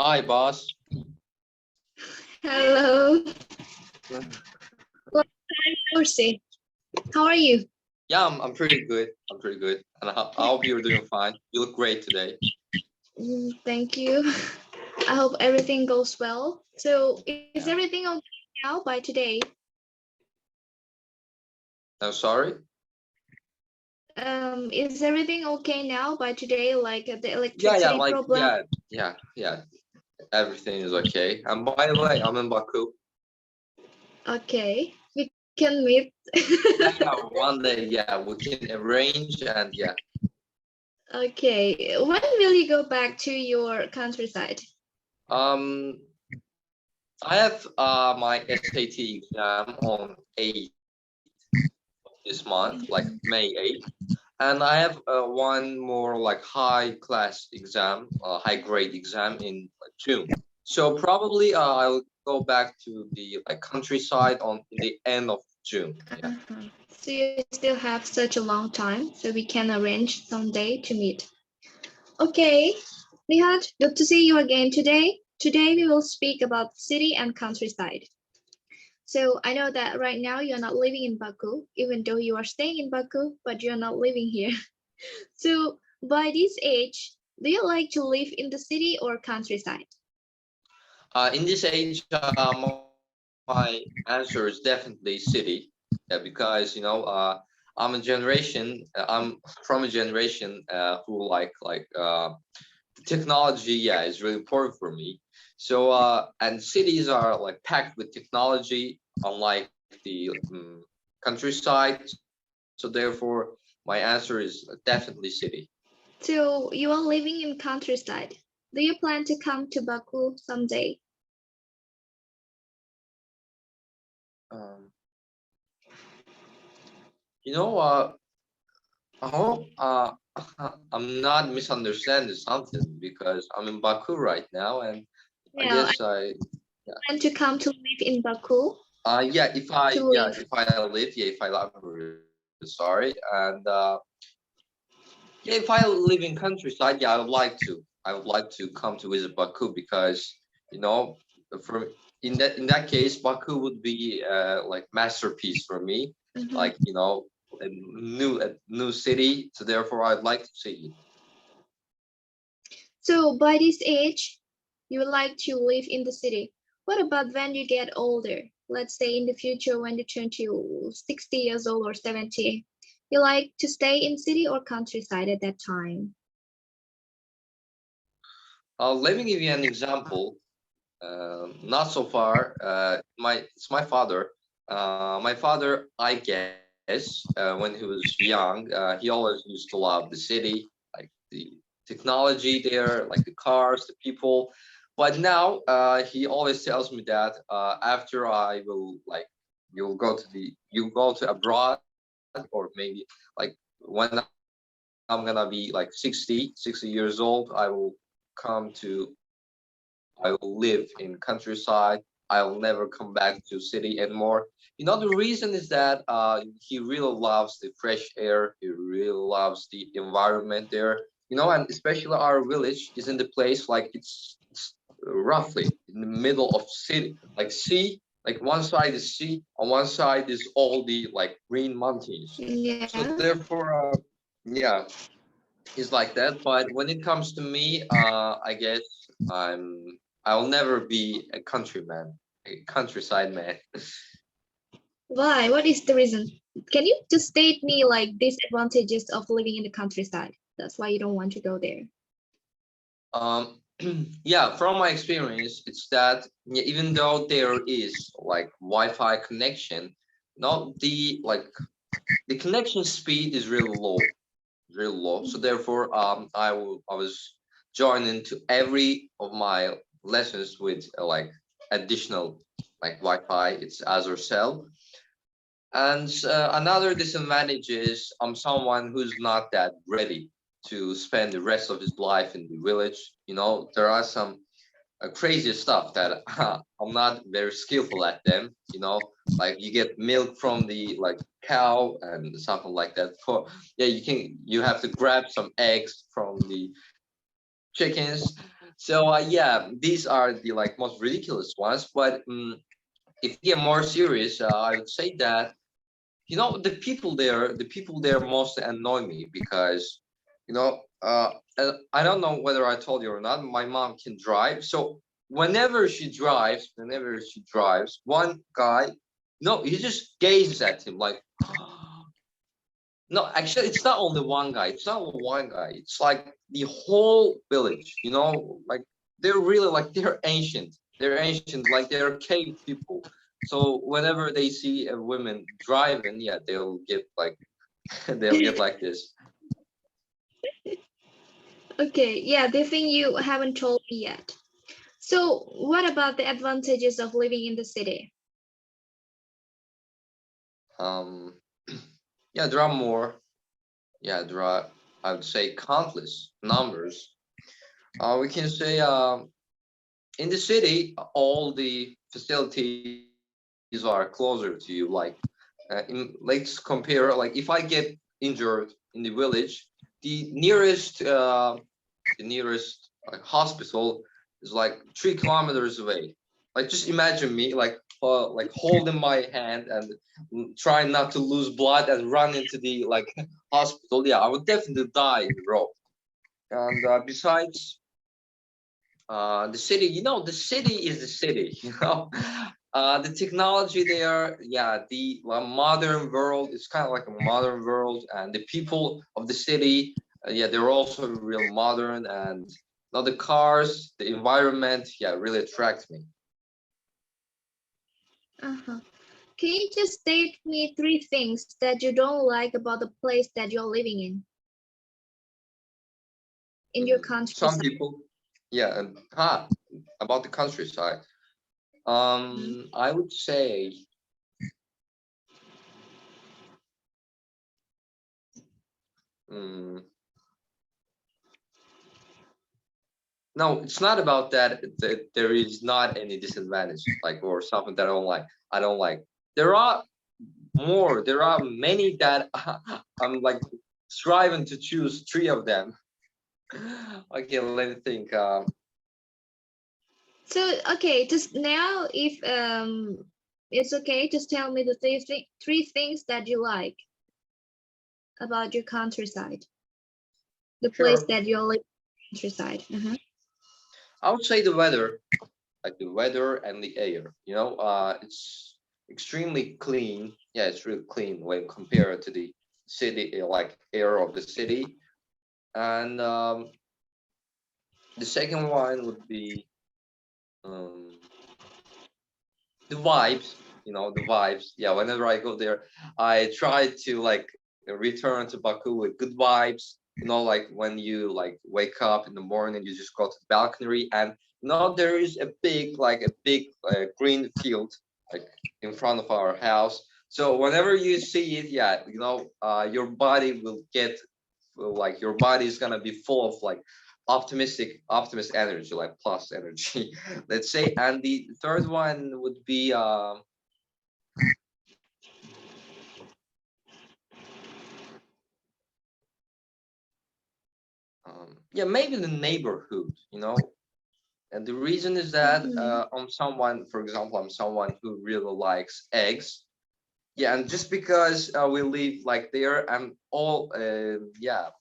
Hi, boss. Hello. Long time no see. How are you? Yeah, I'm pretty good. I'm pretty good. And I hope you're doing fine. You look great today. Thank you. I hope everything goes well. So is everything okay now by today? I'm sorry? Is everything okay now by today? Like the electricity Yeah, like, problem? yeah. Everything is okay. And by the way, I'm in Baku. Okay. We can meet. Yeah, one day, yeah, we can arrange and yeah. Okay. When will you go back to your countryside? I have my SAT exam on 8th this month, like May 8th. And I have one more like high class exam, high grade exam in June. So probably I'll go back to the countryside on the end of June. Yeah. So you still have such a long time, so we can arrange someday to meet. Okay, Nihat, good to see you again today. Today we will speak about city and countryside. So I know that right now you're not living in Baku, even though you are staying in Baku, but you're not living here. So by this age, do you like to live in the city or countryside? In this age, my answer is definitely city, because I'm from a generation who technology, is really important for me. So and cities are like packed with technology, unlike the countryside. So therefore, my answer is definitely city. So you are living in countryside. Do you plan to come to Baku someday? I hope I'm not misunderstanding something, because I'm in Baku right now, and I guess I plan to come to live in Baku. if I live, sorry, and if I live in countryside, I would like to come to visit Baku, because from in that case, Baku would be like masterpiece for me, like a new city. So therefore, I'd like to see it. So by this age, you would like to live in the city. What about when you get older? Let's say in the future when you turn to 60 years old or 70, you like to stay in city or countryside at that time? Let me give you an example. Not so far. It's my father. My father, I guess, when he was young, he always used to love the city, like the technology there, like the cars, the people. But now he always tells me that after I will you'll go to abroad, or maybe like when I'm gonna be like 60 years old, I will live in countryside. I'll never come back to city anymore. The reason is that he really loves the fresh air. He really loves the environment there. And especially our village is in the place like it's roughly in the middle of city, like sea. Like one side is sea, on one side is all the like green mountains. Yeah. So therefore, it's like that. But when it comes to me, I guess I'll never be a countryside man. Why? What is the reason? Can you just state me like disadvantages of living in the countryside? That's why you don't want to go there. Yeah, from my experience, it's that even though there is like Wi-Fi connection, not the connection speed is really low. So therefore, I was joining to every of my lessons with additional Wi-Fi. It's Azure cell. And another disadvantage is I'm someone who's not that ready to spend the rest of his life in the village. There are some crazy stuff that I'm not very skillful at them. Like you get milk from the cow and something like that. You have to grab some eggs from the chickens. So yeah, these are the like most ridiculous ones. But if you get more serious, I would say that the people there mostly annoy me because I don't know whether I told you or not. My mom can drive, so whenever she drives, one guy, he just gazes at him like. No, actually, it's not only one guy. It's not only one guy. It's like the whole village. Like they're really like they're ancient. They're ancient, like they're cave people. So whenever they see a woman driving, yeah, they'll get like they'll get like this. Okay, yeah, the thing you haven't told me yet. So what about the advantages of living in the city? Yeah, there are more. Yeah, there are, I would say, countless numbers. We can say in the city, all the facilities are closer to you. Like, let's compare. Like, if I get injured in the village, the nearest like, hospital is like 3 kilometers away. Like, just imagine me like holding my hand and trying not to lose blood and run into the like hospital. Yeah, I would definitely die in the road. And besides the city, the city is the city. The technology there, yeah, the modern world is kind of like a modern world, and the people of the city, yeah, they're also real modern, and the cars, the environment, yeah, really attracts me. Uh-huh. Can you just state me 3 things that you don't like about the place that you're living in your country? Some people, yeah, and about the countryside. I would say no, it's not about that. There is not any disadvantage, like, or something that I don't like. There are more. There are many that I'm like striving to choose 3 of them. Okay, let me think. So, okay, just now, if it's okay, just tell me the 3 things that you like about your countryside, the place that you're living countryside. I would say the weather, like the weather and the air. It's extremely clean. Yeah, it's really clean when compared to the city, like air of the city. And the second one would be the vibes. The vibes. Yeah, whenever I go there, I try to like return to Baku with good vibes. Like when you like wake up in the morning, you just go to the balcony, and there is a big green field like in front of our house. So whenever you see it, yeah, your body will get like your body is gonna be full of like optimist energy, like plus energy, let's say. And the third one would be yeah, maybe the neighborhood. And the reason is that for example, I'm someone who really likes eggs. Yeah, and just because we live like there, and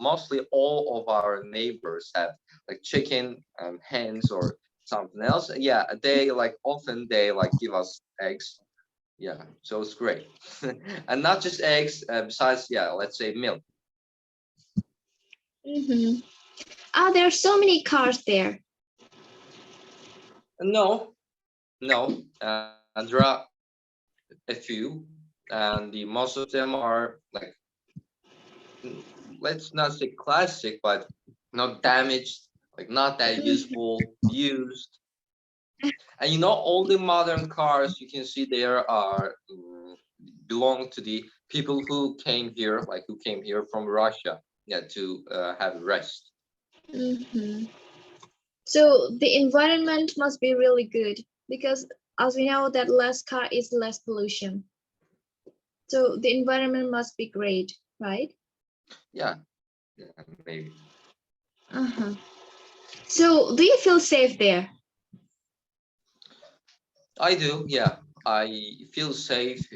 mostly all of our neighbors have like chicken and hens or something else. Yeah, they like often they like give us eggs. Yeah, so it's great. And not just eggs, besides, yeah, let's say milk. There are so many cars there. No, and there are a few, and most of them are like, let's not say classic, but not damaged, like not that useful, used. And all the modern cars you can see there are belong to the people who came here, from Russia, yeah, to have rest. So the environment must be really good, because as we know that less car is less pollution. So the environment must be great, right? Yeah, maybe. So, do you feel safe there? I do, yeah. I feel safe